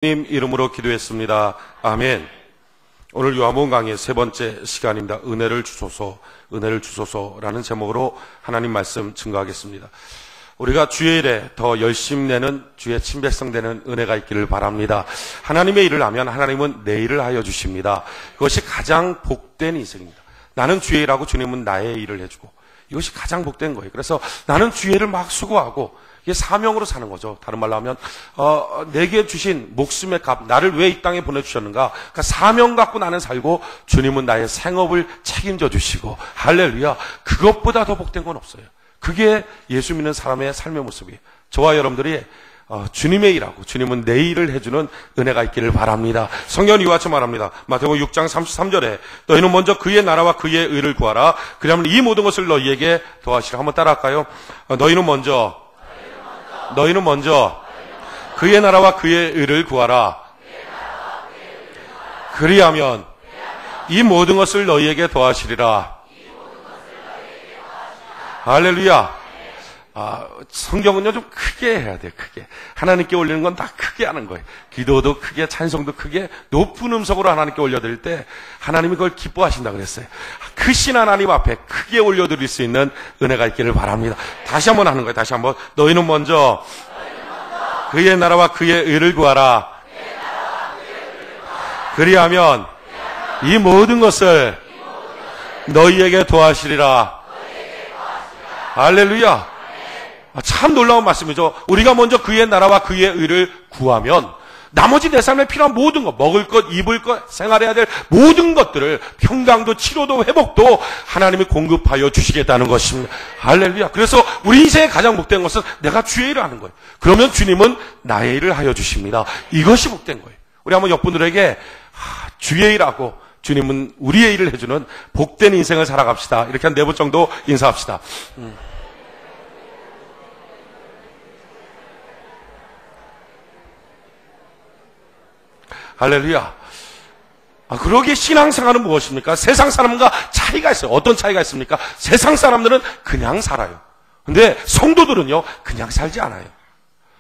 님 이름으로 기도했습니다. 아멘. 오늘 요한복음 강의 세 번째 시간입니다. 은혜를 주소서, 은혜를 주소서라는 제목으로 하나님 말씀 증거하겠습니다. 우리가 주일에 더 열심 내는 주의 친백성 되는 은혜가 있기를 바랍니다. 하나님의 일을 하면 하나님은 내 일을 하여 주십니다. 그것이 가장 복된 인생입니다. 나는 주의 일하고 주님은 나의 일을 해주고, 이것이 가장 복된 거예요. 그래서 나는 주의 일을 막 수고하고 이게 사명으로 사는 거죠. 다른 말로 하면 내게 주신 목숨의 값, 나를 왜 이 땅에 보내주셨는가. 그러니까 사명 갖고 나는 살고 주님은 나의 생업을 책임져 주시고, 할렐루야. 그것보다 더 복된 건 없어요. 그게 예수 믿는 사람의 삶의 모습이에요. 저와 여러분들이 주님의 일하고 주님은 내 일을 해주는 은혜가 있기를 바랍니다. 성경은 이와 같이 말합니다. 마태복음 6장 33절에 너희는 먼저 그의 나라와 그의 의를 구하라. 그러면 이 모든 것을 너희에게 더하시라. 한번 따라할까요? 너희는 먼저 그의 나라와 그의 의를 구하라. 그리하면 이 모든 것을 너희에게 더하시리라. 할렐루야. 성경은요 좀 크게 해야 돼요. 크게. 하나님께 올리는 건 다 크게 하는 거예요. 기도도 크게, 찬송도 크게, 높은 음성으로 하나님께 올려드릴 때 하나님이 그걸 기뻐하신다 그랬어요. 크신 하나님 앞에 크게 올려드릴 수 있는 은혜가 있기를 바랍니다. 다시 한번 하는 거예요. 다시 한번. 너희는 먼저 그의 나라와 그의 의를 구하라. 그리하면 이 모든 것을 너희에게 더하시리라. 할렐루야. 참 놀라운 말씀이죠. 우리가 먼저 그의 나라와 그의 의를 구하면 나머지 내 삶에 필요한 모든 것, 먹을 것, 입을 것, 생활해야 될 모든 것들을 평강도 치료도 회복도 하나님이 공급하여 주시겠다는 것입니다. 할렐루야. 그래서 우리 인생의 가장 복된 것은 내가 주의 일을 하는 거예요. 그러면 주님은 나의 일을 하여 주십니다. 이것이 복된 거예요. 우리 한번 옆분들에게 주의 일하고 주님은 우리의 일을 해주는 복된 인생을 살아갑시다. 이렇게 한 4번 정도 인사합시다. 할렐루야. 그러기에 신앙생활은 무엇입니까? 세상 사람과 차이가 있어요. 어떤 차이가 있습니까? 세상 사람들은 그냥 살아요. 근데 성도들은요, 그냥 살지 않아요.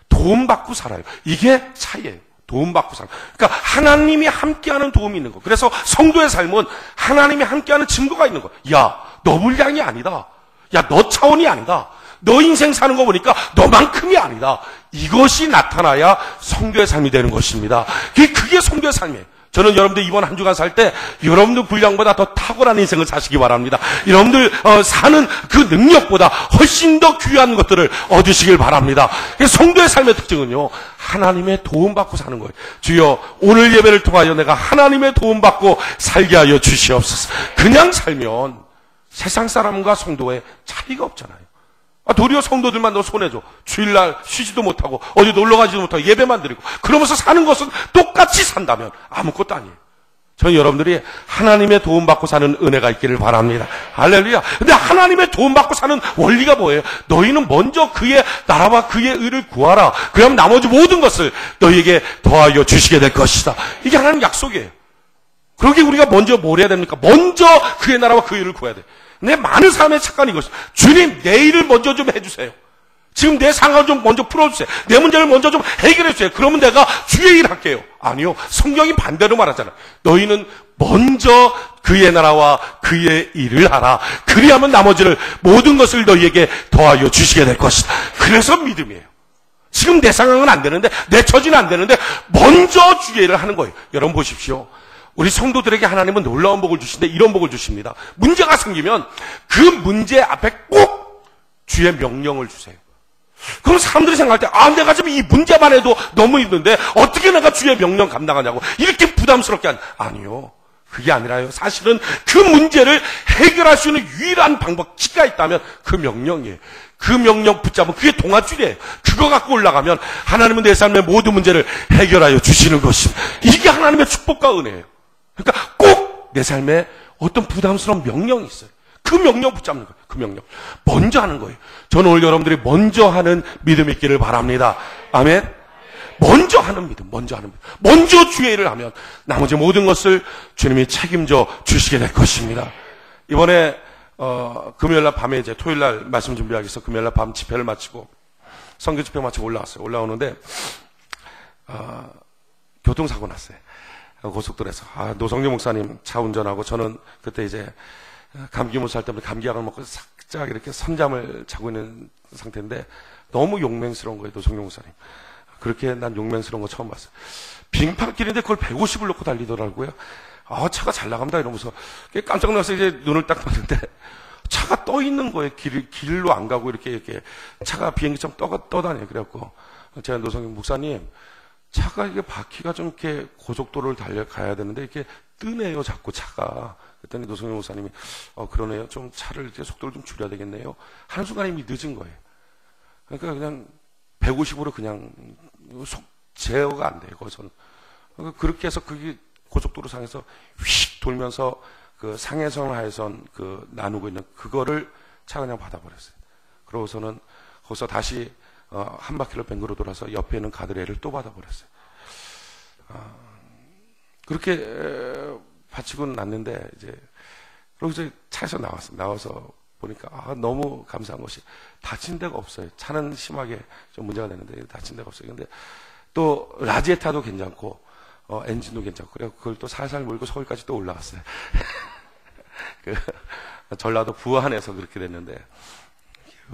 도움받고 살아요. 이게 차이예요. 도움받고 살아요. 그러니까 하나님이 함께하는 도움이 있는 거. 그래서 성도의 삶은 하나님이 함께하는 증거가 있는 거. 야, 너 분량이 아니다. 야, 너 차원이 아니다. 너 인생 사는 거 보니까 너만큼이 아니다. 이것이 나타나야 성도의 삶이 되는 것입니다. 그게 성도의 삶이에요. 저는 여러분들 이번 한 주간 살 때 여러분들 분량보다 더 탁월한 인생을 사시기 바랍니다. 여러분들 사는 그 능력보다 훨씬 더 귀한 것들을 얻으시길 바랍니다. 성도의 삶의 특징은요, 하나님의 도움받고 사는 거예요. 주여, 오늘 예배를 통하여 내가 하나님의 도움받고 살게 하여 주시옵소서. 그냥 살면 세상 사람과 성도의 차이가 없잖아요. 도리어 성도들만 더 손해줘. 주일날 쉬지도 못하고 어디 놀러가지도 못하고 예배만 드리고 그러면서 사는 것은 똑같이 산다면 아무것도 아니에요. 저는 여러분들이 하나님의 도움받고 사는 은혜가 있기를 바랍니다. 할렐루야. 근데 하나님의 도움받고 사는 원리가 뭐예요? 너희는 먼저 그의 나라와 그의 의를 구하라. 그러면 나머지 모든 것을 너희에게 더하여 주시게 될 것이다. 이게 하나님 약속이에요. 그러기에 우리가 먼저 뭘 해야 됩니까? 먼저 그의 나라와 그의 의를 구해야 돼요. 내 많은 사람의 착각이 이것이, 주님 내 일을 먼저 좀 해주세요. 지금 내 상황을 좀 먼저 풀어주세요. 내 문제를 먼저 좀 해결해주세요. 그러면 내가 주의 일 할게요. 아니요. 성경이 반대로 말하잖아요. 너희는 먼저 그의 나라와 그의 일을 하라. 그리하면 나머지를 모든 것을 너희에게 더하여 주시게 될 것이다. 그래서 믿음이에요. 지금 내 상황은 안 되는데, 내 처지는 안 되는데 먼저 주의 일을 하는 거예요. 여러분 보십시오. 우리 성도들에게 하나님은 놀라운 복을 주시는데 이런 복을 주십니다. 문제가 생기면 그 문제 앞에 꼭 주의 명령을 주세요. 그럼 사람들이 생각할 때, 내가 지금 이 문제만 해도 너무 힘든데 어떻게 내가 주의 명령 감당하냐고 이렇게 부담스럽게 아니요. 그게 아니라요. 사실은 그 문제를 해결할 수 있는 유일한 방법치가 있다면 그 명령이에요. 그 명령 붙잡으면 그게 동아줄이에요. 그거 갖고 올라가면 하나님은 내 삶의 모든 문제를 해결하여 주시는 것입니다. 이게 하나님의 축복과 은혜예요. 그러니까 꼭 내 삶에 어떤 부담스러운 명령이 있어요. 그 명령 붙잡는 거예요. 그 명령. 먼저 하는 거예요. 저는 오늘 여러분들이 먼저 하는 믿음이 있기를 바랍니다. 아멘. 먼저 하는 믿음, 먼저 하는 믿음. 먼저 주의 일을 하면 나머지 모든 것을 주님이 책임져 주시게 될 것입니다. 이번에 금요일날 밤에 이제 토요일날 말씀 준비하기 위해서 금요일날 밤 집회를 마치고 선교 집회 마치고 올라왔어요. 올라오는데 교통사고 났어요. 고속도로에서. 노성재 목사님 차 운전하고 저는 그때 이제 감기무사 할 때문에 감기약을 먹고 살짝 이렇게 선잠을 자고 있는 상태인데 너무 용맹스러운 거예요, 노성재 목사님. 그렇게 난 용맹스러운 거 처음 봤어요. 빙판길인데 그걸 150을 놓고 달리더라고요. 차가 잘 나간다 이러면서 깜짝 놀라서 이제 눈을 딱 봤는데 차가 떠 있는 거예요. 길로 안 가고 이렇게 차가 비행기처럼 떠다녀요. 그래갖고 제가 노성재 목사님, 차가 이게 바퀴가 좀 이렇게 고속도로를 달려가야 되는데 이렇게 뜨네요, 자꾸 차가. 그랬더니 노성재 목사님이 그러네요. 좀 차를 이렇게 속도를 좀 줄여야 되겠네요. 한순간에 이미 늦은 거예요. 그러니까 그냥 150으로 그냥 제어가 안 돼요, 거기서는. 그렇게 해서 그게 고속도로 상에서 휙 돌면서 그 상해선 하해선 그 나누고 있는 그거를 차가 그냥 받아버렸어요. 그러고서는 거기서 다시 한 바퀴를 뱅그로 돌아서 옆에 있는 가드레일을 또 받아버렸어요. 그렇게 바치고 났는데 이제 그리고 이제 차에서 나와서 보니까 너무 감사한 것이 다친 데가 없어요. 차는 심하게 좀 문제가 되는데 다친 데가 없어요. 근데 또 라지에타도 괜찮고 엔진도 괜찮고 그래서 그걸 또 살살 몰고 서울까지 또 올라갔어요. 전라도 부안에서 그렇게 됐는데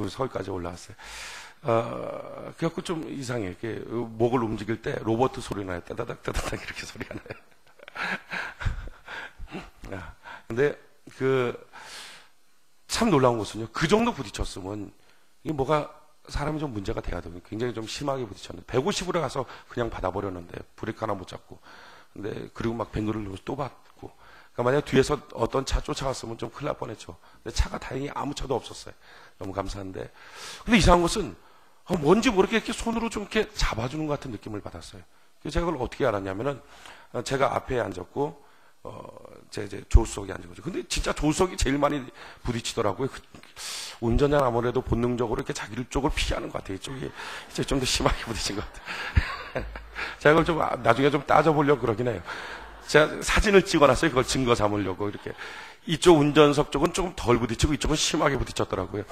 서울까지 올라왔어요. 그래갖고 좀 이상해요. 이렇게 목을 움직일 때 로봇 소리 나요. 따다닥 따다닥 이렇게 소리가 나요. 근데 참 놀라운 것은요. 그 정도 부딪혔으면 이게 뭐가 사람이 좀 문제가 돼야 되고 굉장히 좀 심하게 부딪혔는데 150으로 가서 그냥 받아버렸는데 브레이크 하나 못 잡고 근데 그리고 막 뱅글을 누르고 또 받고 그러니까 만약 뒤에서 어떤 차 쫓아갔으면 좀 큰일 날 뻔했죠. 근데 차가 다행히 아무 차도 없었어요. 너무 감사한데 근데 이상한 것은 뭔지 모르게 이렇게 손으로 좀 이렇게 잡아주는 것 같은 느낌을 받았어요. 그래서 제가 그걸 어떻게 알았냐면은 제가 앞에 앉았고 제 이제 조수석에 앉은 근데 진짜 조수석이 제일 많이 부딪히더라고요. 운전자는 아무래도 본능적으로 이렇게 자기를 쪽을 피하는 것 같아요. 이쪽이 이제 좀 더 심하게 부딪힌 것 같아요. 제가 그걸 좀 나중에 좀 따져보려고 그러긴 해요. 제가 사진을 찍어놨어요. 그걸 증거 삼으려고 이렇게 이쪽 운전석 쪽은 조금 덜 부딪히고 이쪽은 심하게 부딪혔더라고요.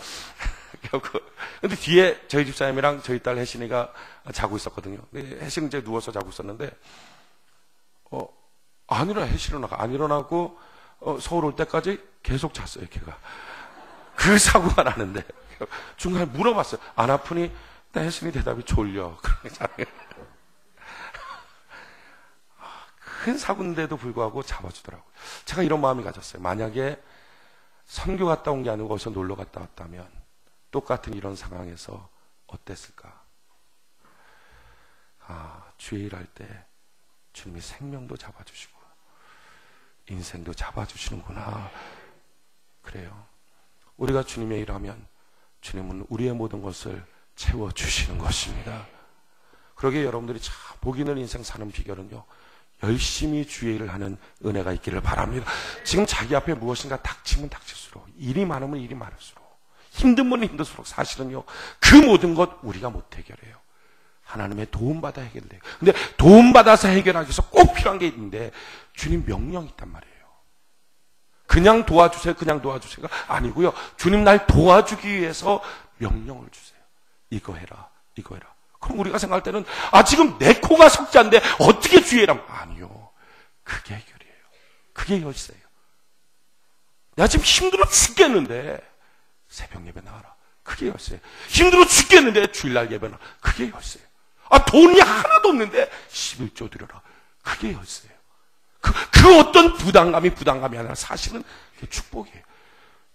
근데 뒤에 저희 집사님이랑 저희 딸 혜신이가 자고 있었거든요. 혜신이 이제 누워서 자고 있었는데 안 일어나고 서울 올 때까지 계속 잤어요. 걔가 그 사고가 나는데 중간에 물어봤어요. 안 아프니? 혜신이 대답이 졸려. 큰 사고인데도 불구하고 잡아주더라고요. 제가 이런 마음이 가졌어요. 만약에 선교 갔다 온 게 아니고 어디서 놀러 갔다 왔다면 똑같은 이런 상황에서 어땠을까? 주의 일할 때 주님이 생명도 잡아주시고 인생도 잡아주시는구나. 그래요. 우리가 주님의 일하면 주님은 우리의 모든 것을 채워주시는 것입니다. 그러기에 여러분들이 참 복이 있는 인생 사는 비결은요, 열심히 주의 일을 하는 은혜가 있기를 바랍니다. 지금 자기 앞에 무엇인가 닥치면 닥칠수록, 일이 많으면 일이 많을수록, 힘들면 힘들수록 사실은요, 그 모든 것 우리가 못 해결해요. 하나님의 도움받아 해결돼요. 근데 도움받아서 해결하기 위해서 꼭 필요한 게 있는데 주님 명령이 있단 말이에요. 그냥 도와주세요, 그냥 도와주세요가 아니고요. 주님 날 도와주기 위해서 명령을 주세요. 이거 해라, 이거 해라. 그럼 우리가 생각할 때는 지금 내 코가 석자인데 어떻게 주의해라. 아니요. 그게 해결이에요. 그게 열쇠예요. 내가 지금 힘들어 죽겠는데 새벽 예배 나와라. 그게 열쇠예요. 힘들어 죽겠는데 주일날 예배 나와라. 그게 열쇠예요. 돈이 하나도 없는데 11조 드려라. 그게 열쇠예요. 그 어떤 부담감이 아니라 사실은 그게 축복이에요.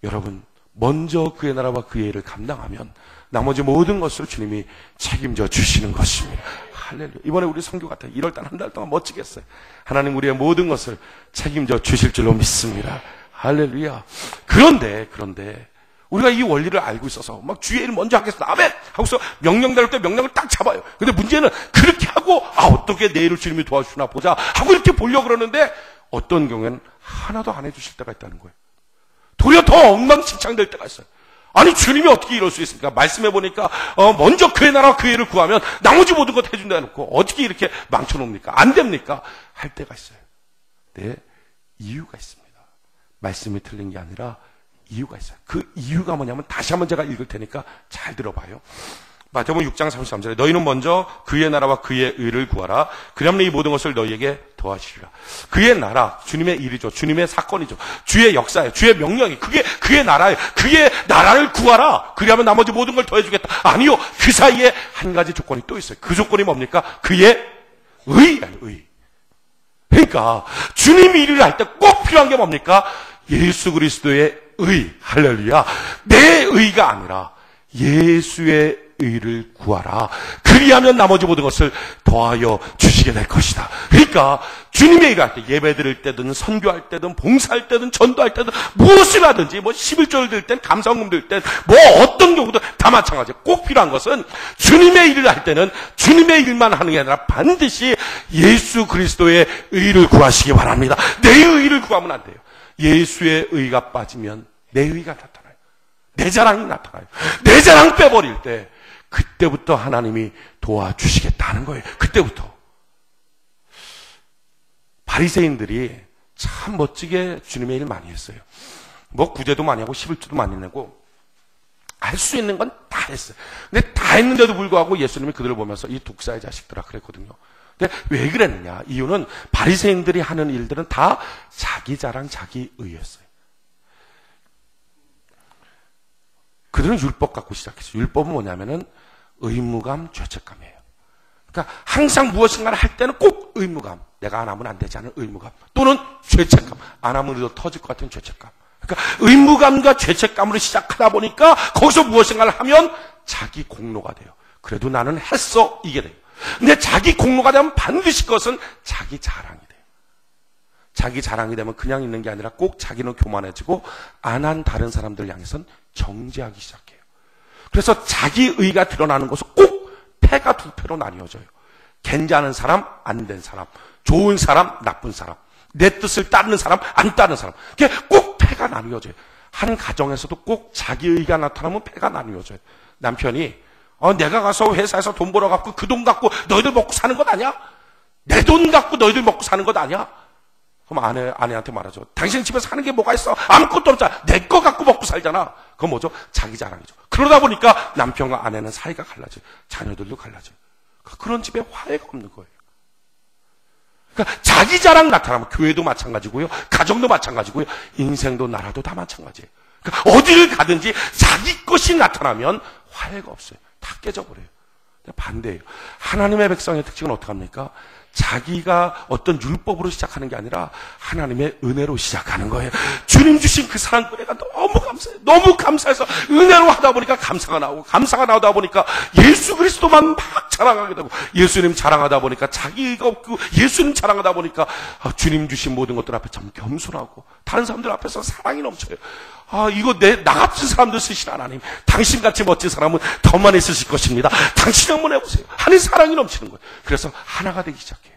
여러분, 먼저 그의 나라와 그의 일을 감당하면 나머지 모든 것을 주님이 책임져 주시는 것입니다. 할렐루야. 이번에 우리 선교 같아요. 1월달 한 달 동안 멋지게 했어요. 하나님 우리의 모든 것을 책임져 주실 줄로 믿습니다. 할렐루야. 그런데 우리가 이 원리를 알고 있어서 막 주의 일을 먼저 하겠습니다. 아멘! 하고서 명령 내릴 때 명령을 딱 잡아요. 근데 문제는 그렇게 하고 어떻게 내 일을 주님이 도와주시나 보자 하고 이렇게 보려고 그러는데 어떤 경우에는 하나도 안 해주실 때가 있다는 거예요. 도리어 더 엉망진창될 때가 있어요. 아니 주님이 어떻게 이럴 수 있습니까? 말씀해 보니까 먼저 그의 나라와 그의 일을 구하면 나머지 모든 것 해준다 해놓고 어떻게 이렇게 망쳐놓습니까? 안 됩니까? 할 때가 있어요. 네, 이유가 있습니다. 말씀이 틀린 게 아니라 이유가 있어요. 그 이유가 뭐냐면 다시 한번 제가 읽을 테니까 잘 들어봐요. 마태복음 6장 33절에 너희는 먼저 그의 나라와 그의 의를 구하라. 그러면 이 모든 것을 너희에게 더하시리라. 그의 나라, 주님의 일이죠. 주님의 사건이죠. 주의 역사예요. 주의 명령이. 그게 그의 나라예요. 그의 나라를 구하라. 그러면 나머지 모든 걸 더해주겠다. 아니요. 그 사이에 한 가지 조건이 또 있어요. 그 조건이 뭡니까? 그의 의. 그러니까 주님이 일을 할 때 꼭 필요한 게 뭡니까? 예수 그리스도의 의. 할렐루야. 내 의가 아니라 예수의 의를 구하라. 그리하면 나머지 모든 것을 더하여 주시게 될 것이다. 그러니까 주님의 일을 할 때, 예배 드릴 때든 선교할 때든 봉사할 때든 전도할 때든 무엇을 하든지, 11조를 드릴 땐 감사원금 드릴 땐 어떤 경우도 다 마찬가지예요. 꼭 필요한 것은 주님의 일을 할 때는 주님의 일만 하는 게 아니라 반드시 예수 그리스도의 의를 구하시기 바랍니다. 내 의를 구하면 안 돼요. 예수의 의가 빠지면 내 의가 나타나요. 내 자랑이 나타나요. 내 자랑 빼버릴 때 그때부터 하나님이 도와주시겠다는 거예요. 그때부터. 바리새인들이 참 멋지게 주님의 일 많이 했어요. 구제도 많이 하고 11조도 많이 내고 할 수 있는 건 다 했어요. 근데 다 했는데도 불구하고 예수님이 그들을 보면서 이 독사의 자식들아 그랬거든요. 근데 왜 그랬느냐? 이유는 바리새인들이 하는 일들은 다 자기 자랑, 자기 의였어요. 그들은 율법 갖고 시작했어요. 율법은 뭐냐면은 의무감, 죄책감이에요. 그러니까 항상 무엇인가를 할 때는 꼭 의무감, 내가 안 하면 안 되지 않은 의무감, 또는 죄책감, 안 하면 더 터질 것 같은 죄책감. 그러니까 의무감과 죄책감으로 시작하다 보니까 거기서 무엇인가를 하면 자기 공로가 돼요. 그래도 나는 했어, 이게 돼요. 근데 자기 공로가 되면 반드시 그것은 자기 자랑이 돼요. 자기 자랑이 되면 그냥 있는 게 아니라 꼭 자기는 교만해지고 안 한 다른 사람들 향해서는 정죄하기 시작해요. 그래서 자기 의가 드러나는 것은 꼭 패가 두 패로 나뉘어져요. 괜찮은 사람, 안 된 사람, 좋은 사람, 나쁜 사람, 내 뜻을 따르는 사람, 안 따르는 사람. 그게 꼭 패가 나뉘어져요. 한 가정에서도 꼭 자기 의가 나타나면 패가 나뉘어져요. 남편이 내가 가서 회사에서 돈 벌어갖고 그 돈 갖고 너희들 먹고 사는 것 아니야? 내 돈 갖고 너희들 먹고 사는 것 아니야? 그럼 아내한테 말하죠. 당신 집에서 하는 게 뭐가 있어? 아무것도 없잖아. 내 거 갖고 먹고 살잖아. 그건 뭐죠? 자기 자랑이죠. 그러다 보니까 남편과 아내는 사이가 갈라져요. 자녀들도 갈라져요. 그런 집에 화해가 없는 거예요. 그러니까 자기 자랑 나타나면 교회도 마찬가지고요. 가정도 마찬가지고요. 인생도 나라도 다 마찬가지예요. 그러니까 어디를 가든지 자기 것이 나타나면 화해가 없어요. 다 깨져버려요. 반대예요. 하나님의 백성의 특징은 어떻게 합니까? 자기가 어떤 율법으로 시작하는 게 아니라 하나님의 은혜로 시작하는 거예요. 주님 주신 그 사랑 은혜가 너무 감사해요. 너무 감사해서 은혜로 하다 보니까 감사가 나오고, 감사가 나오다 보니까 예수 그리스도만 막 자랑하게 되고, 예수님 자랑하다 보니까 자기가 없고, 예수님 자랑하다 보니까 주님 주신 모든 것들 앞에 참 겸손하고, 다른 사람들 앞에서 사랑이 넘쳐요. 이거 나 같은 사람들 쓰신 하나님, 당신같이 멋진 사람은 더 많이 쓰실 것입니다. 당신 한번 해보세요. 하는 사랑이 넘치는 거예요. 그래서 하나가 되기 시작해요.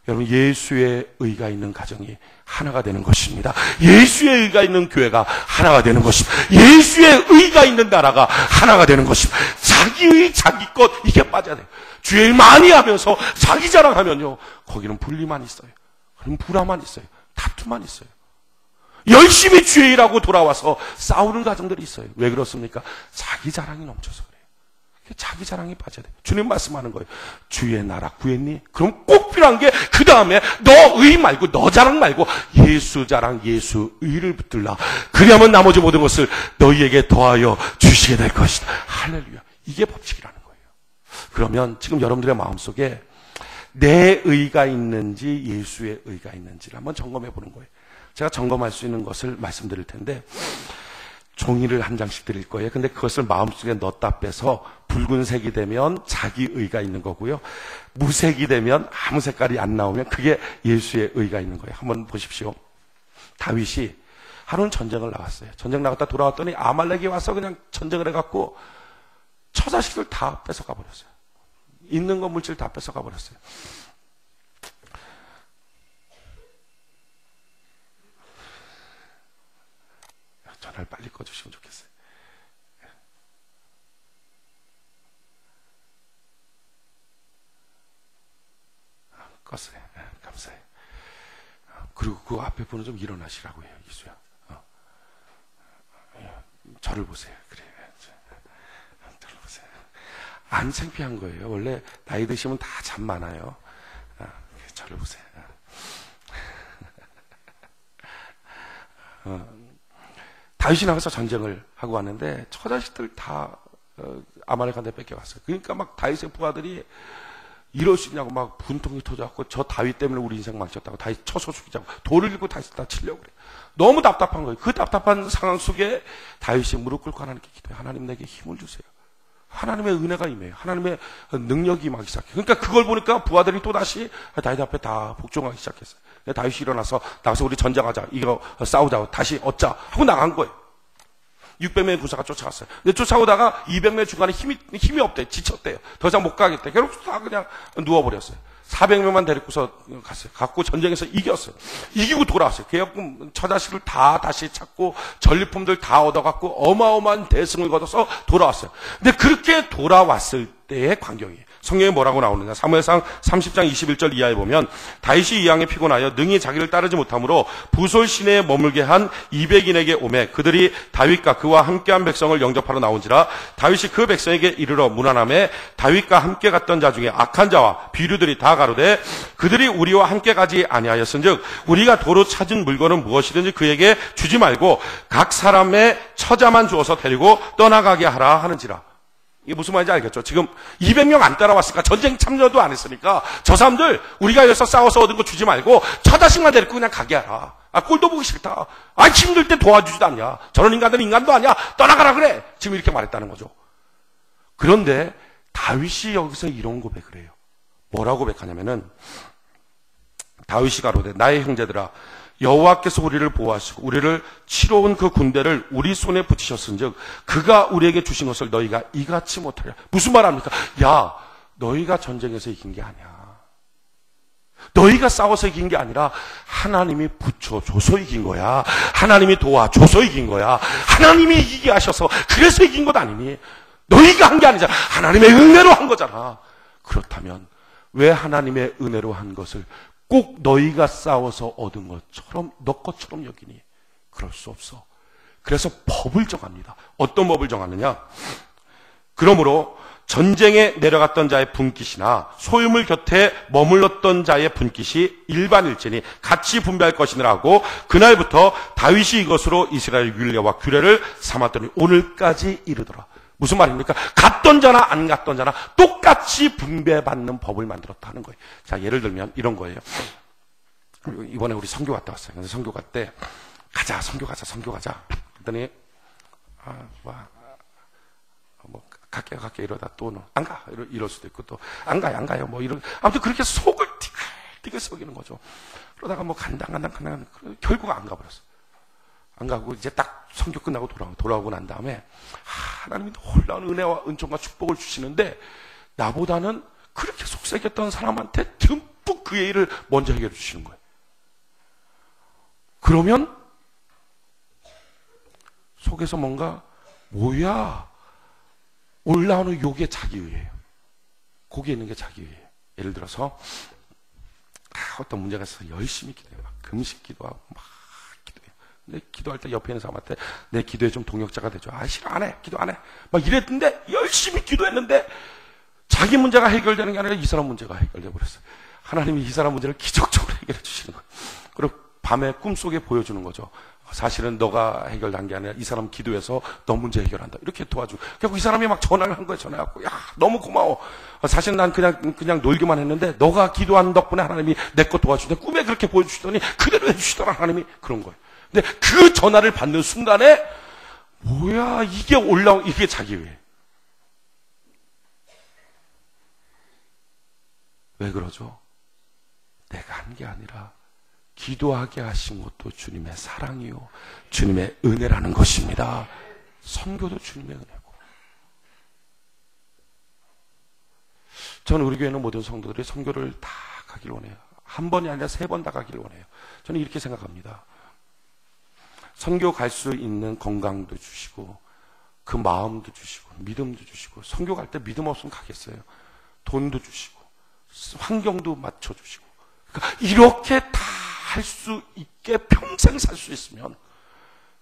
여러분, 예수의 의가 있는 가정이 하나가 되는 것입니다. 예수의 의가 있는 교회가 하나가 되는 것입니다. 예수의 의가 있는 나라가 하나가 되는 것입니다. 자기의, 자기 것, 이게 빠져야 돼요. 주의 일 많이 하면서 자기 자랑하면요, 거기는 분리만 있어요. 그럼 불화만 있어요. 다툼만 있어요. 열심히 주의 일하고 돌아와서 싸우는 가정들이 있어요. 왜 그렇습니까? 자기 자랑이 넘쳐서 그래요. 자기 자랑이 빠져야 돼요. 주님 말씀하는 거예요. 주의 나라 구했니? 그럼 꼭 필요한 게 그 다음에 너 의 말고, 너 자랑 말고 예수 자랑, 예수 의를 붙들라. 그리하면 나머지 모든 것을 너희에게 더하여 주시게 될 것이다. 할렐루야. 이게 법칙이라는 거예요. 그러면 지금 여러분들의 마음속에 내 의가 있는지 예수의 의가 있는지를 한번 점검해 보는 거예요. 제가 점검할 수 있는 것을 말씀드릴 텐데, 종이를 한 장씩 드릴 거예요. 근데 그것을 마음속에 넣었다 빼서 붉은색이 되면 자기 의가 있는 거고요. 무색이 되면 아무 색깔이 안 나오면 그게 예수의 의가 있는 거예요. 한번 보십시오. 다윗이 하루는 전쟁을 나갔어요. 전쟁 나갔다 돌아왔더니 아말렉이 와서 그냥 전쟁을 해갖고 처자식들 다 뺏어가 버렸어요. 있는 거 물질 다 뺏어가 버렸어요. 전화를 빨리 꺼주시면 좋겠어요. 껐어요. 감사해요. 그리고 그 앞에 분은 좀 일어나시라고 해요. 이수야. 저를 보세요. 그래. 저를 보세요. 안 창피한 거예요. 원래 나이 드시면 다 잠 많아요. 저를 보세요. 다윗이 나가서 전쟁을 하고 왔는데 처자식들 다 아말렉한테 뺏겨갔어요. 그러니까 막 다윗의 부하들이 이럴 수 있냐고 막 분통이 터져갖고 저 다윗 때문에 우리 인생 망쳤다고 다윗 쳐서 죽이자고 돌을 들고 다윗 다 치려고 그래. 너무 답답한 거예요. 그 답답한 상황 속에 다윗이 무릎 꿇고 하나님께 기도해. 하나님 내게 힘을 주세요. 하나님의 은혜가 임해요. 하나님의 능력이 임하기 시작해요. 그러니까 그걸 보니까 부하들이 또다시 다윗 앞에 다 복종하기 시작했어요. 다윗이 일어나서 나가서 우리 전쟁하자. 이거 싸우자. 다시 얻자. 하고 나간 거예요. 600명의 군사가 쫓아갔어요. 근데 쫓아오다가 200명 중간에 힘이 없대. 지쳤대요. 더 이상 못 가겠대. 결국 다 그냥 누워버렸어요. 400명만 데리고서 갔어요. 갖고 전쟁에서 이겼어요. 이기고 돌아왔어요. 계약금 처자식을 다 다시 찾고 전리품들 다 얻어갖고 어마어마한 대승을 거둬서 돌아왔어요. 근데 그렇게 돌아왔을 때의 광경이에요. 성경에 뭐라고 나오느냐. 사무엘상 30장 21절 이하에 보면 다윗이 이왕에 피곤하여 능히 자기를 따르지 못하므로 부솔 시내에 머물게 한 200인에게 오매 그들이 다윗과 그와 함께한 백성을 영접하러 나온지라 다윗이 그 백성에게 이르러 문안함에 다윗과 함께 갔던 자 중에 악한 자와 비류들이 다 가로되 그들이 우리와 함께 가지 아니하였은즉 우리가 도로 찾은 물건은 무엇이든지 그에게 주지 말고 각 사람의 처자만 주어서 데리고 떠나가게 하라 하는지라. 이게 무슨 말인지 알겠죠? 지금 200명 안 따라왔으니까 전쟁 참여도 안 했으니까 저 사람들 우리가 여기서 싸워서 얻은 거 주지 말고 처자식만 데리고 그냥 가게 하라. 꼴도 보기 싫다. 힘들 때 도와주지도 않냐. 저런 인간들은 인간도 아니야. 떠나가라 그래. 지금 이렇게 말했다는 거죠. 그런데 다윗이 여기서 이런 고백을 해요. 뭐라고 고백하냐면은 다윗이 가로되 나의 형제들아 여호와께서 우리를 보호하시고 우리를 치러 온 그 군대를 우리 손에 붙이셨은즉 그가 우리에게 주신 것을 너희가 이같이 못하랴. 무슨 말합니까? 야, 너희가 전쟁에서 이긴 게 아니야. 너희가 싸워서 이긴 게 아니라 하나님이 붙여줘서 이긴 거야. 하나님이 도와줘서 이긴 거야. 하나님이 이기게 하셔서 그래서 이긴 것 아니니. 너희가 한 게 아니잖아. 하나님의 은혜로 한 거잖아. 그렇다면 왜 하나님의 은혜로 한 것을 꼭 너희가 싸워서 얻은 것처럼 너 것처럼 여기니? 그럴 수 없어. 그래서 법을 정합니다. 어떤 법을 정하느냐? 그러므로 전쟁에 내려갔던 자의 분깃이나 소유물 곁에 머물렀던 자의 분깃이 일반일체니 같이 분배할 것이니라 하고 그날부터 다윗이 이것으로 이스라엘 율례와 규례를 삼았더니 오늘까지 이르더라. 무슨 말입니까? 갔던 자나 안 갔던 자나 똑같이 분배받는 법을 만들었다 하는 거예요. 자, 예를 들면 이런 거예요. 이번에 우리 선교 갔다 왔어요. 그래서 선교 갈 때 가자, 선교 가자. 그랬더니 갈게 이러다 또 안 가. 이럴 수도 있고 또 안 가요. 뭐 이런 아무튼 그렇게 속을 띠게 썩이는 거죠. 그러다가 뭐 간다. 결국 안 가버렸어. 안 가고 이제 딱 선교 끝나고 돌아오고 난 다음에 하나님이 놀라운 은혜와 은총과 축복을 주시는데 나보다는 그렇게 속삭였던 사람한테 듬뿍 그의 일을 먼저 해결해 주시는 거예요. 그러면 속에서 뭔가 뭐야 올라오는 요게 자기의예요. 거기에 있는 게 자기의예요. 예를 들어서 어떤 문제가 있어서 열심히 기도해요. 막 금식 기도하고 막 내 기도할 때 옆에 있는 사람한테 내 기도에 좀 동역자가 되죠. 싫어 안 해. 기도 안 해. 막 이랬는데 열심히 기도했는데 자기 문제가 해결되는 게 아니라 이 사람 문제가 해결돼 버렸어요. 하나님이 이 사람 문제를 기적적으로 해결해 주시는 거예요. 그리고 밤에 꿈속에 보여주는 거죠. 사실은 너가 해결한 게 아니라 이 사람 기도해서 너 문제 해결한다. 이렇게 도와주고. 결국 이 사람이 막 전화를 한 거예요. 전화해갖고 야 너무 고마워. 사실 난 그냥 놀기만 했는데 너가 기도한 덕분에 하나님이 내 거 도와주는데 꿈에 그렇게 보여주시더니 그대로 해주시더라. 하나님이 그런 거예요. 근데 그 전화를 받는 순간에 뭐야 이게 자기의해. 왜 그러죠? 내가 한 게 아니라 기도하게 하신 것도 주님의 사랑이요 주님의 은혜라는 것입니다. 선교도 주님의 은혜고. 저는 우리 교회는 모든 성도들이 선교를 다 가길 원해요. 한 번이 아니라 3번 다 가길 원해요. 저는 이렇게 생각합니다. 선교 갈 수 있는 건강도 주시고 그 마음도 주시고 믿음도 주시고 선교 갈 때 믿음 없으면 가겠어요. 돈도 주시고 환경도 맞춰주시고 그러니까 이렇게 다 할 수 있게 평생 살 수 있으면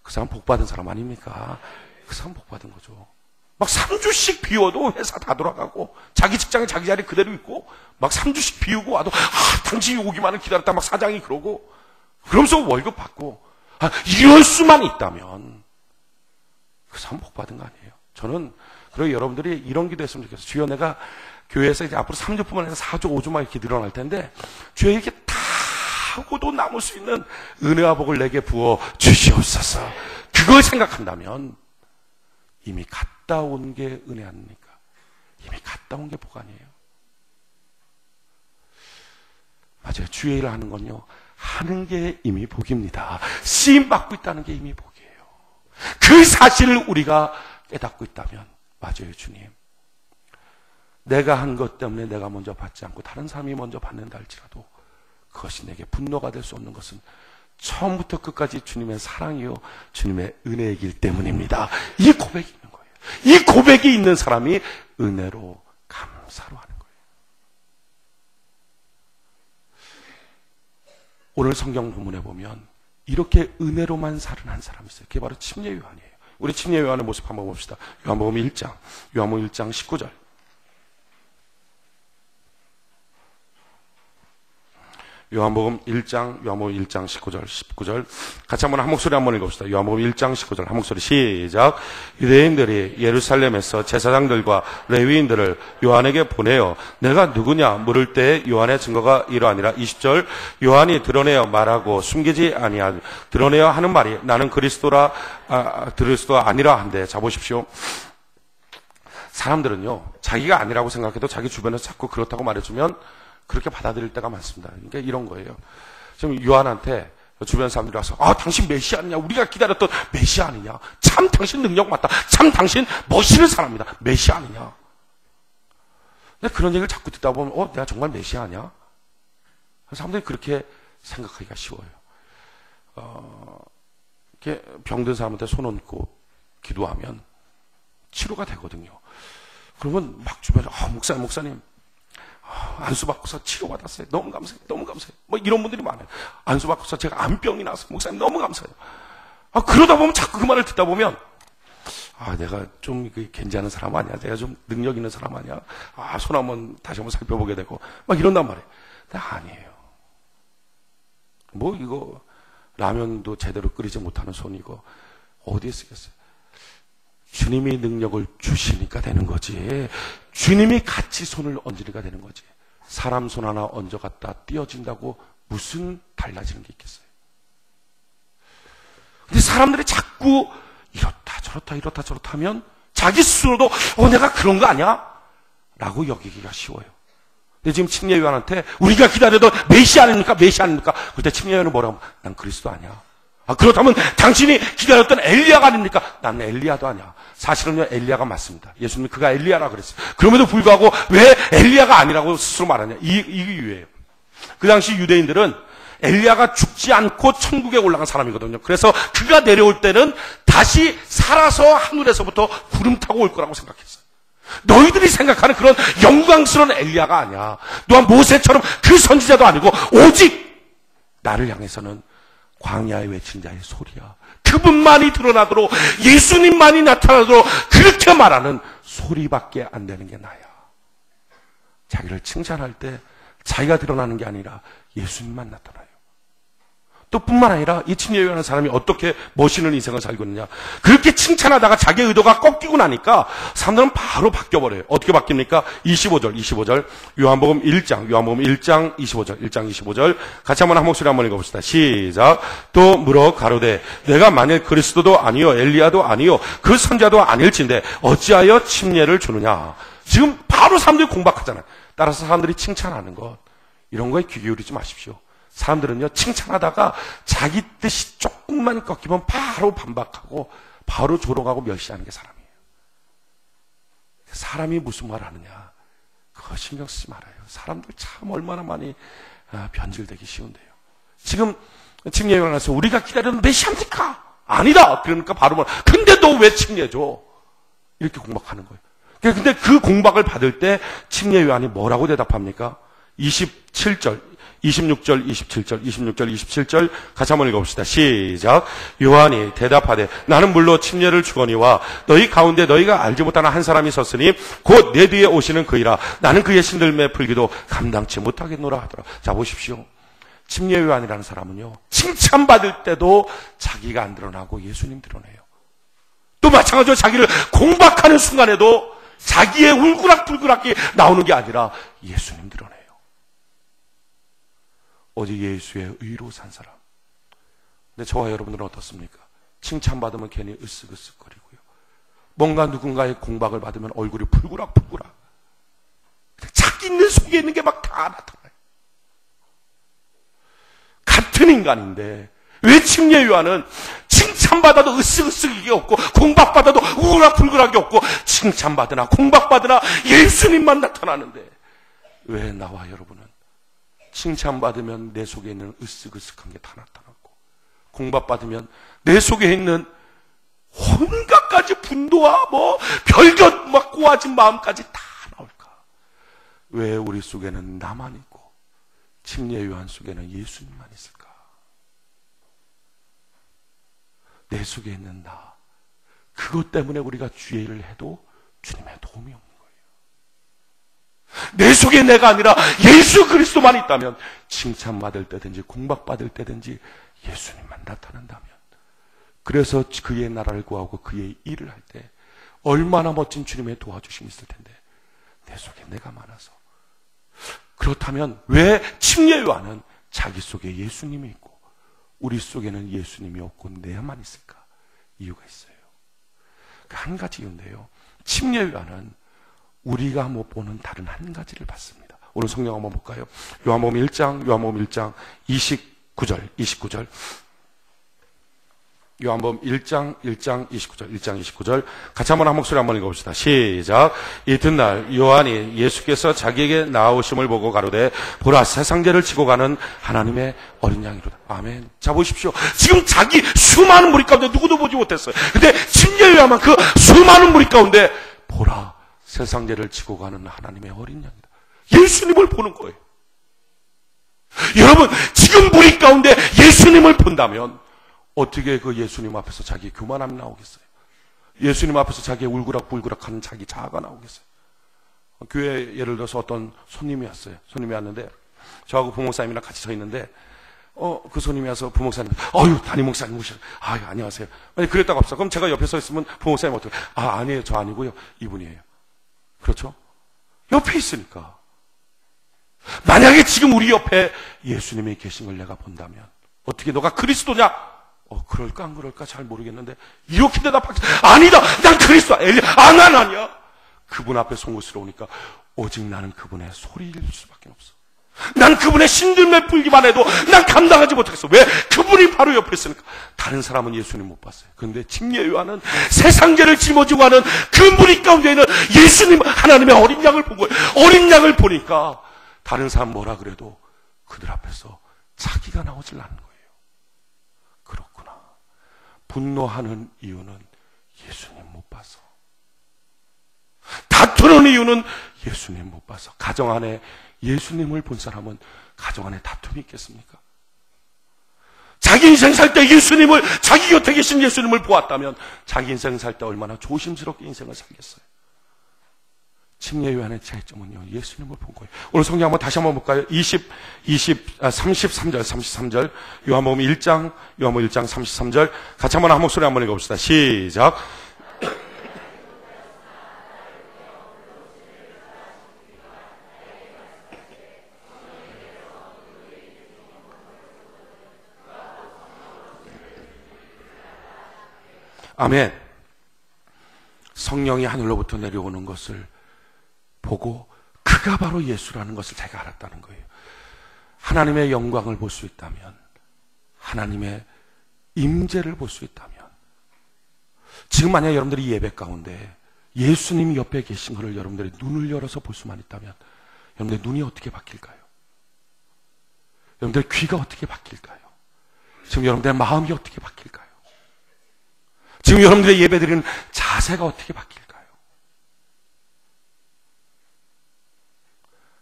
그 사람 복 받은 사람 아닙니까? 그 사람 복 받은 거죠. 막 3주씩 비워도 회사 다 돌아가고 자기 직장에 자기 자리 그대로 있고 막 3주씩 비우고 와도 당신이 오기만을 기다렸다 막 사장이 그러고 그러면서 월급 받고 이럴 수만 있다면 그 사람 복 받은 거 아니에요? 저는 그리고 여러분들이 이런 기도 했으면 좋겠어요. 주여 내가 교회에서 이제 앞으로 3주뿐만 아니라 4주, 5주만 이렇게 늘어날 텐데 주여 이렇게 다 하고도 남을 수 있는 은혜와 복을 내게 부어 주시옵소서. 그걸 생각한다면 이미 갔다 온 게 은혜 아닙니까? 이미 갔다 온 게 복 아니에요? 맞아요. 주의 일을 하는 건요, 하는 게 이미 복입니다. 쓰임받고 있다는 게 이미 복이에요. 그 사실을 우리가 깨닫고 있다면, 맞아요, 주님. 내가 한 것 때문에 내가 먼저 받지 않고 다른 사람이 먼저 받는다 할지라도 그것이 내게 분노가 될 수 없는 것은 처음부터 끝까지 주님의 사랑이요, 주님의 은혜이기 때문입니다. 이 고백이 있는 거예요. 이 고백이 있는 사람이 은혜로 감사로 하는 거예요. 오늘 성경 본문에 보면 이렇게 은혜로만 사는 한 사람이 있어요. 그게 바로 침례 요한이에요. 우리 침례 요한의 모습 한번 봅시다. 요한복음 1장 19절. 요한복음 1장 19절 같이 한번 한 목소리 한번 읽어봅시다. 요한복음 1장 19절 한 목소리 시작. 유대인들이 예루살렘에서 제사장들과 레위인들을 요한에게 보내어 내가 누구냐 물을 때 요한의 증거가 이러하니라. 20절 요한이 드러내어 말하고 숨기지 아니하 드러내어 하는 말이 나는 그리스도가 아니라 한데. 자 보십시오. 사람들은요 자기가 아니라고 생각해도 자기 주변에서 자꾸 그렇다고 말해주면 그렇게 받아들일 때가 많습니다. 그러니까 이런 거예요. 지금 요한한테 주변 사람들이 와서 당신 메시아 아니냐? 우리가 기다렸던 메시아 아니냐? 참 당신 능력 맞다. 참 당신 멋있는 사람이다. 메시아 아니냐? 근데 그런 얘기를 자꾸 듣다 보면 내가 정말 메시아 아니야? 사람들이 그렇게 생각하기가 쉬워요. 이렇게 병든 사람한테 손 얹고 기도하면 치료가 되거든요. 그러면 막 주변에 목사님 안수 받고서 치료받았어요. 너무 감사해요. 너무 감사해요. 뭐 이런 분들이 많아요. 안수 받고서 제가 암병이 나서 목사님 너무 감사해요. 그러다 보면 자꾸 그 말을 듣다 보면 내가 좀 괜찮은 사람 아니야. 내가 좀 능력 있는 사람 아니야. 손 한번 다시 한번 살펴보게 되고 막 이런단 말이에요. 근데 아니에요. 뭐 이거 라면도 제대로 끓이지 못하는 손 이거 어디에 쓰겠어요? 주님이 능력을 주시니까 되는 거지. 주님이 같이 손을 얹으니까 되는 거지. 사람 손 하나 얹어갖다 띄어진다고 무슨 달라지는 게 있겠어요? 근데 사람들이 자꾸 이렇다 저렇다 하면 자기 스스로도 내가 그런 거 아니야? 라고 여기기가 쉬워요. 근데 지금 침례 요한한테 우리가 기다리던 메시아 아닙니까? 그때 침례 요한은 뭐라고 하면 난 그리스도 아니야. 그렇다면 당신이 기다렸던 엘리야가 아닙니까? 나는 엘리야도 아니야. 사실은요 엘리야가 맞습니다. 예수님이 그가 엘리야라 그랬어요. 그럼에도 불구하고 왜 엘리야가 아니라고 스스로 말하냐? 이 이유예요. 그 당시 유대인들은 엘리야가 죽지 않고 천국에 올라간 사람이거든요. 그래서 그가 내려올 때는 다시 살아서 하늘에서부터 구름 타고 올 거라고 생각했어요. 너희들이 생각하는 그런 영광스러운 엘리야가 아니야. 또한 모세처럼 그 선지자도 아니고 오직 나를 향해서는 광야에 외친 자의 소리야. 그분만이 드러나도록 예수님만이 나타나도록 그렇게 말하는 소리밖에 안 되는 게 나야. 자기를 칭찬할 때 자기가 드러나는 게 아니라 예수님만 나타나요. 또 뿐만 아니라 이 침례 요한하는 사람이 어떻게 멋있는 인생을 살고 있느냐. 그렇게 칭찬하다가 자기 의도가 꺾이고 나니까 사람들은 바로 바뀌어버려요. 어떻게 바뀝니까? 25절 요한복음 1장 25절 같이 한번 한 목소리 한번 읽어봅시다. 시작. 또 물어 가로되 내가 만일 그리스도도 아니요 엘리야도 아니요 그 선자도 아닐진데 어찌하여 침례를 주느냐. 지금 바로 사람들이 공박하잖아요. 따라서 사람들이 칭찬하는 것 이런 거에 귀 기울이지 마십시오. 사람들은요 칭찬하다가 자기 뜻이 조금만 꺾이면 바로 반박하고 바로 조롱하고 멸시하는 게 사람이에요. 사람이 무슨 말 하느냐 그거 신경 쓰지 말아요. 사람들 참 얼마나 많이 변질되기 쉬운데요. 지금 침례 요한에서 우리가 기다리는 메시아입니까? 아니다. 그러니까 바로 말 근데 너 왜 침례줘? 이렇게 공박하는 거예요. 근데 그 공박을 받을 때 침례 요한이 뭐라고 대답합니까? 27절 26절, 27절, 26절, 27절 같이 한번 읽어봅시다. 시작. 요한이 대답하되 나는 물로 침례를 주거니와 너희 가운데 너희가 알지 못하는 한 사람이 섰으니 곧 내 뒤에 오시는 그이라. 나는 그의 신들매 풀기도 감당치 못하겠노라 하더라. 자, 보십시오. 침례 요한이라는 사람은요, 칭찬받을 때도 자기가 안 드러나고 예수님 드러내요. 또 마찬가지로 자기를 공박하는 순간에도 자기의 울그락불그락이 나오는 게 아니라 예수님 드러내요. 어제 예수의 의로 산 사람. 근데 저와 여러분들은 어떻습니까? 칭찬받으면 괜히 으쓱으쓱거리고요. 뭔가 누군가의 공박을 받으면 얼굴이 불그락불그락. 자기 있는 속에 있는 게 막 다 나타나요. 같은 인간인데 왜 침례 요한은 칭찬받아도 으쓱으쓱이 없고 공박받아도 우그락불그락이 없고 칭찬받으나 공박받으나 예수님만 나타나는데 왜 나와 여러분은 칭찬받으면 내 속에 있는 으쓱으쓱한 게 다 나타나고 공박받으면 내 속에 있는 온갖 가지 분노와 별것 막 꼬아진 마음까지 다 나올까? 왜 우리 속에는 나만 있고 침례 요한 속에는 예수님만 있을까? 내 속에 있는 나, 그것 때문에 우리가 주의 일을 해도 주님의 도움이 없는 거예요. 내 속에 내가 아니라 예수 그리스도만 있다면 칭찬받을 때든지 공박받을 때든지 예수님만 나타난다면, 그래서 그의 나라를 구하고 그의 일을 할 때 얼마나 멋진 주님의 도와주심이 있을 텐데 내 속에 내가 많아서. 그렇다면 왜 침례 요한은 자기 속에 예수님이 있고 우리 속에는 예수님이 없고 내만 있을까? 이유가 있어요. 한 가지 이유인데요, 침례 요한은 우리가 못 보는 다른 한 가지를 봤습니다. 오늘 성경 한번 볼까요? 요한복음 1장 29절. 요한복음 1장 29절 같이 한번 한 목소리 한번 읽어봅시다. 시작. 이튿날 요한이 예수께서 자기에게 나오심을 보고 가로되 보라 세상죄를 지고 가는 하나님의 어린 양이로다. 아멘. 자, 보십시오. 지금 자기 수많은 무리 가운데 누구도 보지 못했어요. 근데 침례 요한만 그 수많은 무리 가운데 보라 세상죄를 지고 가는 하나님의 어린 양이다. 예수님을 보는 거예요. 여러분, 지금 무리 가운데 예수님을 본다면 어떻게 그 예수님 앞에서 자기의 교만함이 나오겠어요? 예수님 앞에서 자기의 울그락불그락하는 자기 자아가 나오겠어요? 교회에 예를 들어서 어떤 손님이 왔어요. 손님이 왔는데 저하고 부목사님이랑 같이 서 있는데 그 손님이 와서 부목사님, 담임 목사님 오셔. 안녕하세요. 아니, 그랬다가 없어. 그럼 제가 옆에 서 있으면 부목사님 어떻게? 아니에요. 저 아니고요. 이분이에요. 그렇죠? 옆에 있으니까. 만약에 지금 우리 옆에 예수님이 계신 걸 내가 본다면 어떻게 너가 그리스도냐? 그럴까 안 그럴까 잘 모르겠는데 이렇게 대답하지. 아니다, 난 그리스도 난 아니야. 그분 앞에 송구스러우니까 오직 나는 그분의 소리일 수밖에 없어. 난 그분의 신들매 불기만 해도 난 감당하지 못하겠어. 왜? 그분이 바로 옆에 있으니까. 다른 사람은 예수님 못 봤어요. 그런데 침례 요한은 세상죄를 짊어지고 하는 그 무리 가운데 있는 예수님, 하나님의 어린 양을 본 거예요. 어린 양을 보니까 다른 사람 뭐라 그래도 그들 앞에서 자기가 나오질 않는 거예요. 그렇구나. 분노하는 이유는 예수님 못 봐서. 다투는 이유는 예수님 못 봐서. 가정 안에 예수님을 본 사람은 가정 안에 다툼이 있겠습니까? 자기 인생 살 때 예수님을, 자기 곁에 계신 예수님을 보았다면 자기 인생 살 때 얼마나 조심스럽게 인생을 살겠어요. 침례 요한의 차이점은요, 예수님을 본 거예요. 오늘 성경 한번 다시 한번 볼까요? 33절. 요한복음 1장 33절. 같이 한번 한 목소리 한번 읽어봅시다. 시작. 아멘. 성령이 하늘로부터 내려오는 것을 보고 그가 바로 예수라는 것을 제가 알았다는 거예요. 하나님의 영광을 볼 수 있다면, 하나님의 임재를 볼 수 있다면, 지금 만약 여러분들이 예배 가운데 예수님이 옆에 계신 것을 여러분들이 눈을 열어서 볼 수만 있다면 여러분들 눈이 어떻게 바뀔까요? 여러분들 귀가 어떻게 바뀔까요? 지금 여러분들의 마음이 어떻게 바뀔까요? 지금 여러분들의 예배드리는 자세가 어떻게 바뀔까요?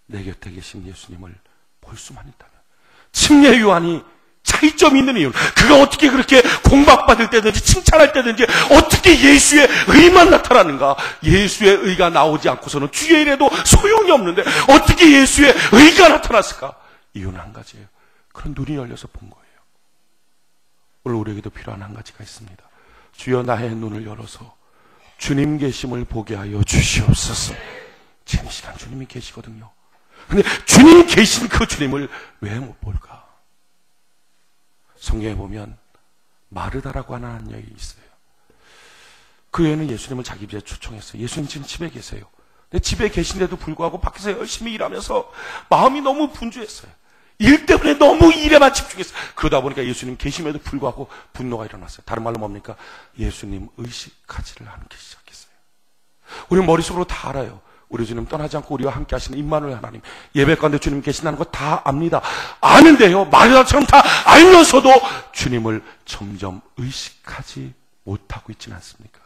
내 곁에 계신 예수님을 볼 수만 있다면, 침례 요한이 차이점이 있는 이유는 그가 어떻게 그렇게 공박받을 때든지 칭찬할 때든지 어떻게 예수의 의만 나타나는가? 예수의 의가 나오지 않고서는 주의 일에도 소용이 없는데 어떻게 예수의 의가 나타났을까? 이유는 한 가지예요. 그런 눈이 열려서 본 거예요. 오늘 우리에게도 필요한 한 가지가 있습니다. 주여 나의 눈을 열어서 주님 계심을 보게 하여 주시옵소서. 지금 이 시간 주님이 계시거든요. 근데 주님 계신 그 주님을 왜 못 볼까? 성경에 보면 마르다라고 하는 한 여인이 있어요. 그 여인은 예수님을 자기 집에 초청했어요. 예수님 지금 집에 계세요. 근데 집에 계신데도 불구하고 밖에서 열심히 일하면서 마음이 너무 분주했어요. 일 때문에 너무 일에만 집중했어요. 그러다 보니까 예수님 계심에도 불구하고 분노가 일어났어요. 다른 말로 뭡니까? 예수님 의식하지를 않기 시작했어요. 우리는 머릿속으로 다 알아요. 우리 주님 떠나지 않고 우리와 함께 하시는 임마누엘 하나님, 예배 가운데 주님 계신다는 거 다 압니다. 아는데요, 마르다처럼 다 알면서도 주님을 점점 의식하지 못하고 있지는 않습니까?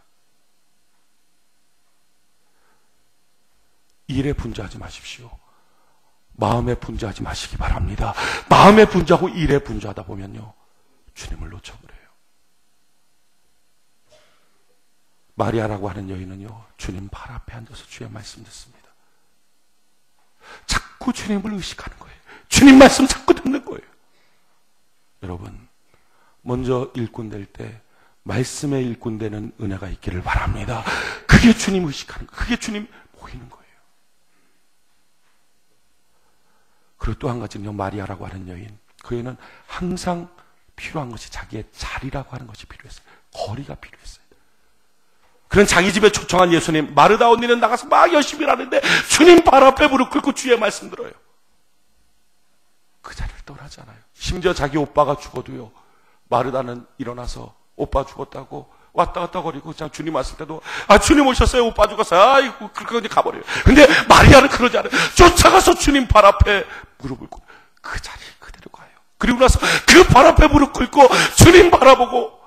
일에 분주하지 마십시오. 마음에 분주하지 마시기 바랍니다. 마음에 분주하고 일에 분주하다 보면요, 주님을 놓쳐버려요. 마리아라고 하는 여인은요, 주님 발 앞에 앉아서 주의 말씀 듣습니다. 자꾸 주님을 의식하는 거예요. 주님 말씀 자꾸 듣는 거예요. 여러분, 먼저 일꾼 될 때 말씀의 일꾼 되는 은혜가 있기를 바랍니다. 그게 주님 의식하는 거예요. 그게 주님 보이는 거예요. 그리고 또 한 가지는요, 마리아라고 하는 여인, 그 여인은 항상 필요한 것이 자기의 자리라고 하는 것이 필요했어요. 거리가 필요했어요. 그런 자기 집에 초청한 예수님, 마르다 언니는 나가서 막 열심히 일하는데 주님 발 앞에 무릎 꿇고 주의 말씀 들어요. 그 자리를 떠나지 않아요. 심지어 자기 오빠가 죽어도요, 마르다는 일어나서 오빠 죽었다고 왔다 갔다 거리고 그냥 주님 왔을 때도 주님 오셨어요, 오빠 죽었어요, 아이고, 그렇게 가버려요. 근데 마리아는 그러지 않아요. 쫓아가서 주님 발 앞에 무릎을 꿇고 그 자리에 그대로 가요. 그리고 나서 그 발 앞에 무릎 꿇고 주님 바라보고,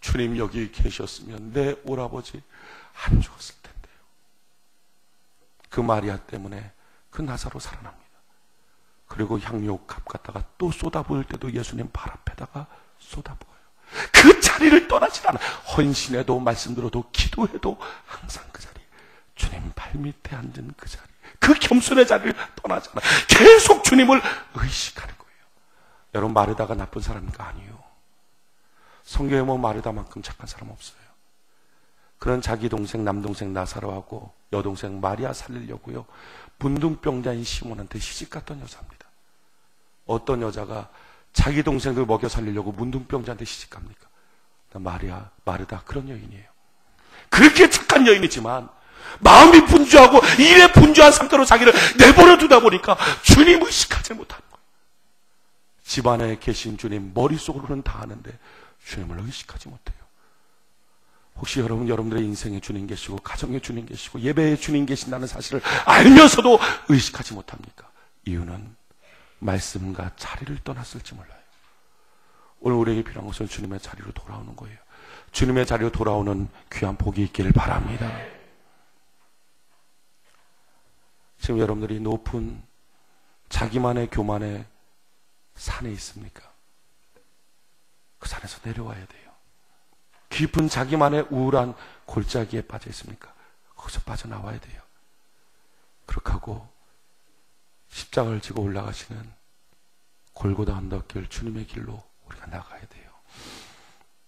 주님 여기 계셨으면 내 오라버지 안 죽었을 텐데요. 그 마리아 때문에 그 나사로 살아납니다. 그리고 향료값 갖다가 또 쏟아부을 때도 예수님 발 앞에다가 쏟아부어요. 그 자리를 떠나질 않아요. 헌신해도 말씀 들어도 기도해도 항상 그 자리, 주님 발밑에 앉은 그 자리, 그 겸손의 자리를 떠나지 않아요. 계속 주님을 의식하는 거예요. 여러분, 마르다가 나쁜 사람인가? 아니에요. 성경에 뭐 마르다만큼 착한 사람 없어요. 그런 자기 동생 남동생 나사로하고 여동생 마리아 살리려고요, 문둥병자인 시몬한테 시집갔던 여자입니다. 어떤 여자가 자기 동생들 먹여 살리려고 문둥병자한테 시집갑니까? 마르다 그런 여인이에요. 그렇게 착한 여인이지만 마음이 분주하고 일에 분주한 상태로 자기를 내버려 두다 보니까 주님 의식하지 못하는 거예요. 집안에 계신 주님 머릿속으로는 다 아는데 주님을 의식하지 못해요. 혹시 여러분들의 인생에 주님 계시고 가정에 주님 계시고 예배에 주님 계신다는 사실을 알면서도 의식하지 못합니까? 이유는 말씀과 자리를 떠났을지 몰라요. 오늘 우리에게 필요한 것은 주님의 자리로 돌아오는 거예요. 주님의 자리로 돌아오는 귀한 복이 있기를 바랍니다. 지금 여러분들이 높은 자기만의 교만의 산에 있습니까? 그 산에서 내려와야 돼요. 깊은 자기만의 우울한 골짜기에 빠져 있습니까? 거기서 빠져나와야 돼요. 그렇게 하고 십자가를 지고 올라가시는 골고다 언덕길, 주님의 길로 우리가 나가야 돼요.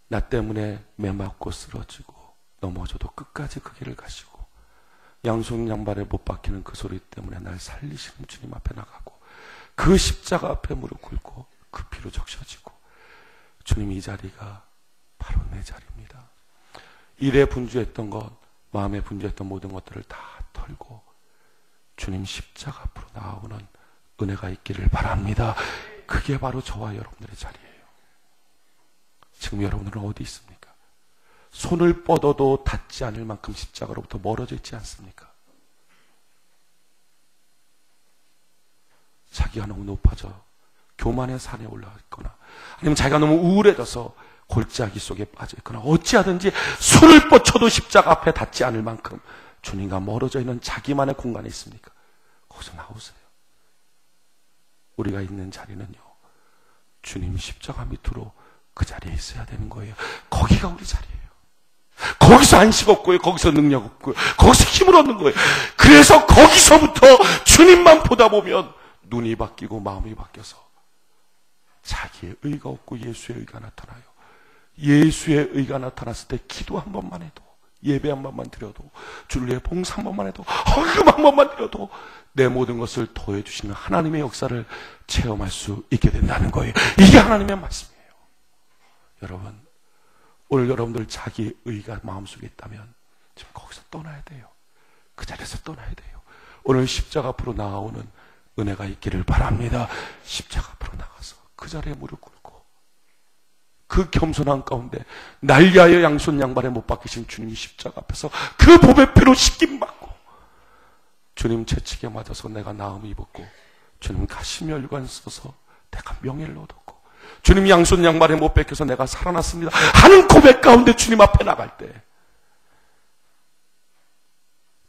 나 때문에 매맞고 쓰러지고 넘어져도 끝까지 그 길을 가시고 양손 양발에 못 박히는 그 소리 때문에 날 살리시는 주님 앞에 나가고 그 십자가 앞에 무릎 꿇고 그 피로 적셔지고, 주님, 이 자리가 바로 내 자리입니다. 일에 분주했던 것, 마음에 분주했던 모든 것들을 다 털고 주님 십자가 앞으로 나오는 은혜가 있기를 바랍니다. 그게 바로 저와 여러분들의 자리예요. 지금 여러분들은 어디 있습니까? 손을 뻗어도 닿지 않을 만큼 십자가로부터 멀어져 있지 않습니까? 자기가 너무 높아져 교만의 산에 올라가 있거나, 아니면 자기가 너무 우울해져서 골짜기 속에 빠져 있거나, 어찌하든지 손을 뻗쳐도 십자가 앞에 닿지 않을 만큼 주님과 멀어져 있는 자기만의 공간에 있습니까? 거기서 나오세요. 우리가 있는 자리는요, 주님 십자가 밑으로 그 자리에 있어야 되는 거예요. 거기가 우리 자리예요. 거기서 안식 없고요, 거기서 능력 없고요, 거기서 힘을 얻는 거예요. 그래서 거기서부터 주님만 보다 보면 눈이 바뀌고 마음이 바뀌어서 자기의 의가 없고 예수의 의가 나타나요. 예수의 의가 나타났을 때 기도 한 번만 해도, 예배 한 번만 드려도, 주를 위해 봉사 한 번만 해도, 헌금 한 번만 드려도 내 모든 것을 더해 주시는 하나님의 역사를 체험할 수 있게 된다는 거예요. 이게 하나님의 말씀이에요. 여러분, 오늘 여러분들 자기 의가 마음속에 있다면 지금 거기서 떠나야 돼요. 그 자리에서 떠나야 돼요. 오늘 십자가 앞으로 나아오는 은혜가 있기를 바랍니다. 십자가 앞으로 나가서 그 자리에 무릎 꿇고 그 겸손한 가운데 날 위하여 양손 양발에 못 박히신 주님이 십자가 앞에서 그 보배 피로 씻김 받고 주님 채찍에 맞아서 내가 나음을 입었고 주님 가시멸관 써서 내가 명예를 얻었고 주님 양손 양발에 못 뺏겨서 내가 살아났습니다 하는 고백 가운데 주님 앞에 나갈 때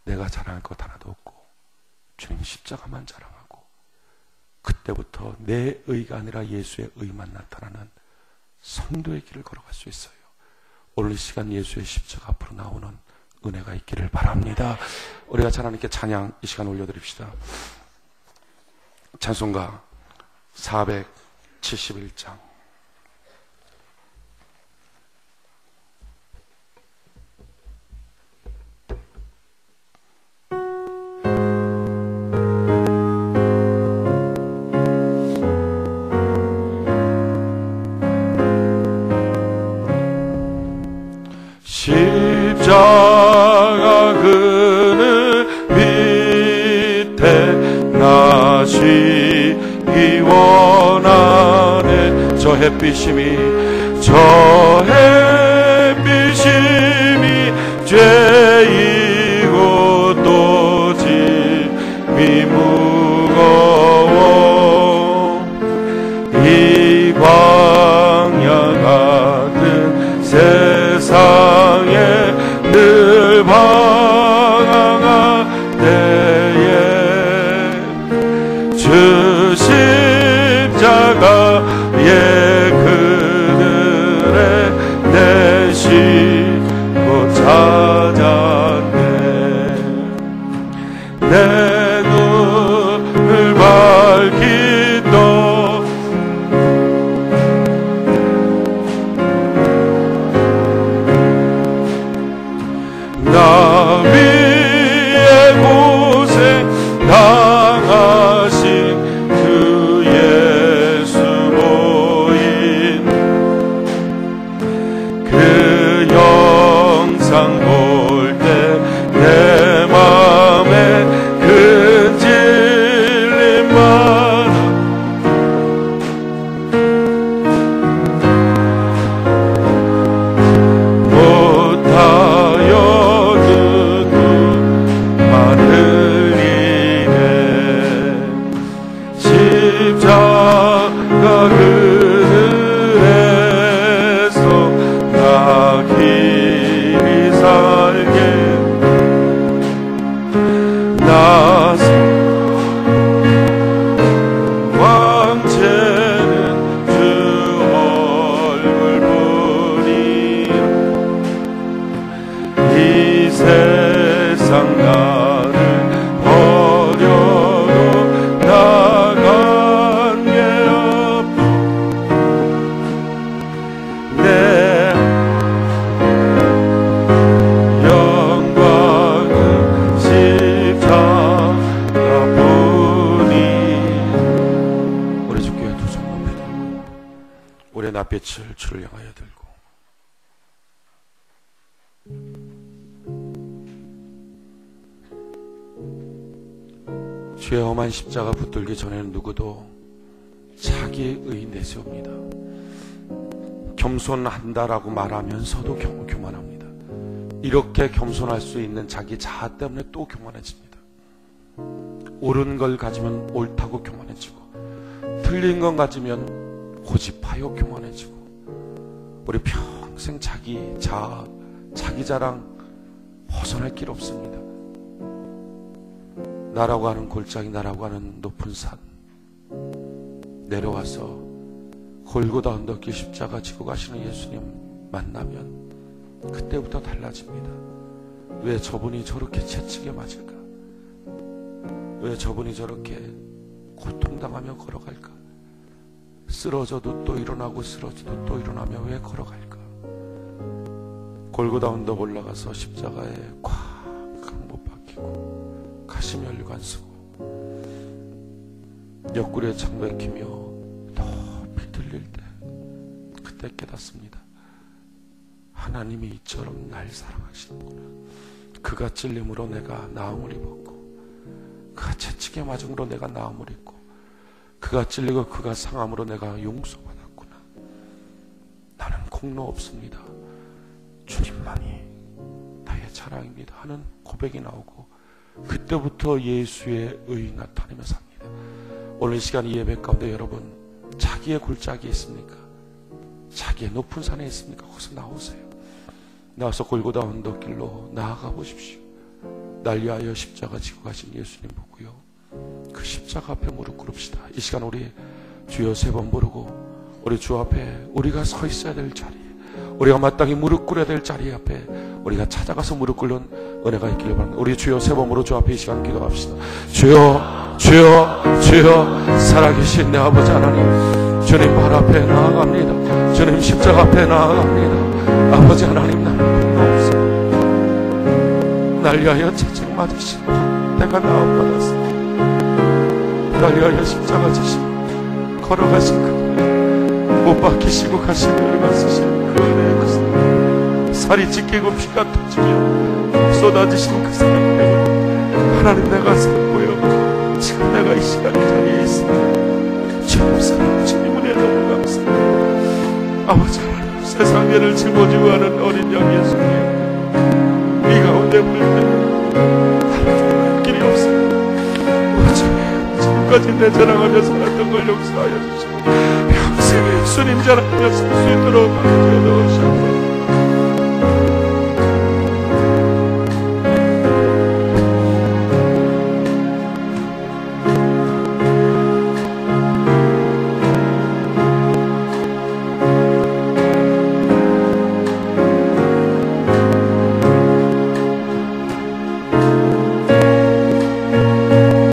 내가 자랑할 것 하나도 없고 주님 십자가만 자랑하고 그때부터 내 의가 아니라 예수의 의만 나타나는 성도의 길을 걸어갈 수 있어요. 오늘 이 시간 예수의 십자가 앞으로 나오는 은혜가 있기를 바랍니다. 우리가 하나님께 찬양 이 시간 올려드립시다. 찬송가 471장 십자가 그늘 밑에 나시기 원하네. 저 햇빛임이 죄이고 또 짐이 무거워 이 광야 같은 세상에 늘 방황할 때에 주 십자가의 그늘에 내쉬고 찾았네. 내 눈을 밝히던 나 위에 고생 당하신 그 예수 보인 그 영상 볼 때 내 맘에 큰 진리만 못하여 십자가 그늘에서 나 길이 살게 나 광채는 주 얼굴뿐이라 이 세상 나를 버려도 나간 게 없고 내 영광은 십자가뿐이. 우리 주께 두 손 높이 들고 우리의 낯빛을 주를 향하여 들고 주의 험한 십자가 붙들기 전에는 누구도 자기의 의 내세웁니다. 겸손한다라고 말하면서도 교만합니다. 이렇게 겸손할 수 있는 자기 자아 때문에 또 교만해집니다. 옳은 걸 가지면 옳다고 교만해지고 틀린 건 가지면 고집하여 교만해지고 우리 평생 자기 자아, 자기 자랑 벗어날 길 없습니다. 나라고 하는 골짜기, 나라고 하는 높은 산 내려와서 골고다 언덕길 십자가 지고 가시는 예수님 만나면 그때부터 달라집니다. 왜 저분이 저렇게 채찍에 맞을까? 왜 저분이 저렇게 고통당하며 걸어갈까? 쓰러져도 또 일어나고 쓰러져도 또 일어나며 왜 걸어갈까? 골고다 언덕 올라가서 십자가에 꽉 못 박히고 가시면류관 쓰고 옆구리에 창 박히며 높이 들릴 때 그때 깨닫습니다. 하나님이 이처럼 날 사랑하시는구나. 그가 찔림으로 내가 나음을 입었고, 그가 채찍에 맞음으로 내가 나음을 입고, 그가 찔리고 그가 상함으로 내가 용서받았구나. 나는 공로 없습니다. 주님만이 나의 자랑입니다 하는 고백이 나오고, 그때부터 예수의 의가 나타나며 삽니다. 오늘 이 시간 이 예배 가운데 여러분, 자기의 골짜기에 있습니까? 자기의 높은 산에 있습니까? 거기서 나오세요. 나와서 골고다 언덕길로 나아가 보십시오. 날 위하여 십자가 지고 가신 예수님 보고요, 그 십자가 앞에 무릎 꿇읍시다. 이 시간 우리 주여 3번 부르고, 우리 주 앞에 우리가 서 있어야 될 자리에, 우리가 마땅히 무릎 꿇어야 될 자리 앞에 우리가 찾아가서 무릎 꿇는 은혜가 있기를 바랍니다. 우리 주여 3번으로 주 앞에 이 시간 기도합시다. 주여, 주여, 주여, 살아계신 내 아버지 하나님, 주님 발 앞에 나아갑니다. 주님 십자가 앞에 나아갑니다. 아버지 하나님, 나는 공로없습니다. 날 위하여 채찍 맞으시고 내가 나음받았습니다. 날 위하여 십자가 지시고 걸어가신 그 은혜, 못 박히시고 가시는 은혜가 쓰시는 그 은혜의 그 사랑, 살이 찢기고 피가 터지며 쏟아지신 그 사랑 때문에 하나님 내가 살고요, 지금 내가 이 시간 이 자리에 있습니다. 주님 사랑, 주님 은혜 너무 감사합니다. 아버지 하나님, 세상 죄를 짊어지고하는 어린 양 예수님, 이 가운데 불때 길이 없습니다. 오직 지금까지 내 자랑하며 살았던 걸 용서하여 주시고 평생 예수님 자랑하며 살 수 있도록 주여 넣으시옵소서.